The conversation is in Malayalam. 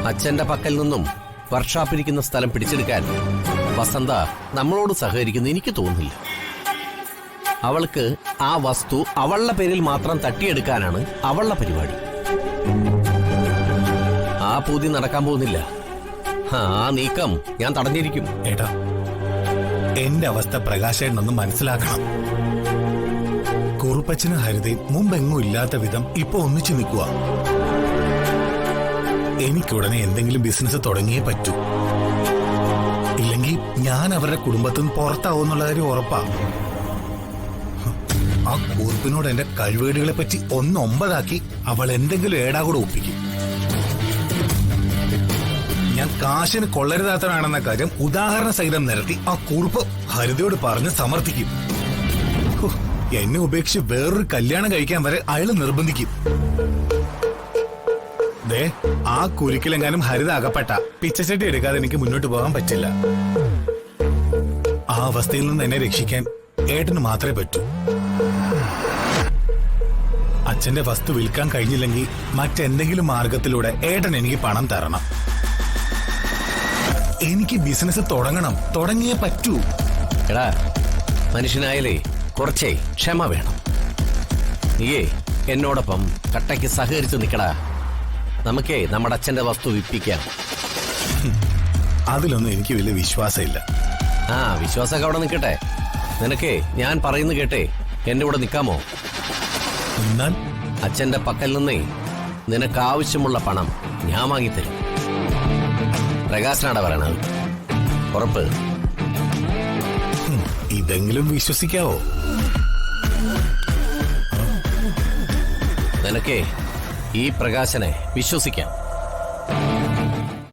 അച്ഛന്റെ പക്കൽ നിന്നും വർക്ക്ഷോപ്പിരിക്കുന്ന സ്ഥലം പിടിച്ചെടുക്കാൻ വസന്ത നമ്മളോട് സഹകരിക്കുന്നു എനിക്ക് തോന്നുന്നില്ല. അവൾക്ക് ആ വസ്തു അവളുടെ പേരിൽ മാത്രം തട്ടിയെടുക്കാനാണ് അവളുടെ പരിപാടി. ആ പൂതി നടക്കാൻ പോകുന്നില്ല. ആ നീക്കം ഞാൻ തടഞ്ഞിരിക്കും. ഏട്ടാ, എന്റെ അവസ്ഥ പ്രകാശേട്ടനൊന്ന് മനസ്സിലാക്കണം. കുറുപ്പച്ചനും ഹരിതയും മുമ്പെങ്ങും ഇല്ലാത്ത വിധം ഇപ്പൊ ഒന്നിച്ചു നിൽക്കുക. എനിക്കുടനെ എന്തെങ്കിലും ബിസിനസ് തുടങ്ങിയേ പറ്റൂ. ഇല്ലെങ്കിൽ ഞാൻ അവരുടെ കുടുംബത്തിൽ നിന്ന് പുറത്താവുന്നുള്ള കാര്യം ഉറപ്പാ. ആ കുറുപ്പിനോട് എന്റെ കഴിവുകളെ പറ്റി 1-9 അവൾ എന്തെങ്കിലും ഏടാകൂടെ ഒപ്പിക്കും. ഞാൻ കാശിന് കൊള്ളരുതാത്തവനാണെന്ന കാര്യം ഉദാഹരണ സഹിതം നിരത്തി ആ കുറുപ്പ് ഹരിതയോട് പറഞ്ഞ് സമർത്ഥിക്കും. എന്നെ ഉപേക്ഷിച്ച് വേറൊരു കല്യാണം കഴിക്കാൻ വരെ അയാള് നിർബന്ധിക്കും. ദേ, ആ കുരുക്കിലെങ്ങാനും ഹരിത അകപ്പെട്ട പിച്ചച്ചട്ടി എടുക്കാതെ എനിക്ക് മുന്നോട്ട് പോകാൻ പറ്റില്ല. ആ അവസ്ഥയിൽ നിന്ന് എന്നെ രക്ഷിക്കാൻ ഏട്ടന് മാത്രമേ പറ്റൂ. അച്ഛന്റെ വസ്തു വിൽക്കാൻ കഴിഞ്ഞില്ലെങ്കിൽ മറ്റെന്തെങ്കിലും മാർഗത്തിലൂടെ ഏട്ടൻ എനിക്ക് പണം തരണം. എനിക്ക് ബിസിനസ് തുടങ്ങണം, തുടങ്ങിയേ പറ്റൂ. എടാ, മനുഷ്യനായാലേ കുറച്ചേ ക്ഷമ വേണം. നീയേ എന്നോടൊപ്പം കട്ടയ്ക്ക് സഹകരിച്ച് നിൽക്കടാ. നമുക്കേ നമ്മുടെ അച്ഛന്റെ വസ്തു വിൽപ്പിക്കാം. അതിലൊന്നും എനിക്ക് വലിയ വിശ്വാസമില്ല. വിശ്വാസമൊക്കെ അവിടെ നിൽക്കട്ടെ. നിനക്കേ ഞാൻ പറയുന്നത് കേട്ടേ എന്റെ കൂടെ നിൽക്കാമോ? എന്നാൽ അച്ഛന്റെ പക്കൽ നിന്നേ നിനക്ക് ആവശ്യമുള്ള പണം ഞാൻ വാങ്ങിത്തരും. പ്രകാശനാടാ പറയണത്. ഉറപ്പ്? ഇതെങ്കിലും വിശ്വസിക്കാവോ? നിനക്കേ ഈ പ്രകാശനെ വിശ്വസിക്കാം.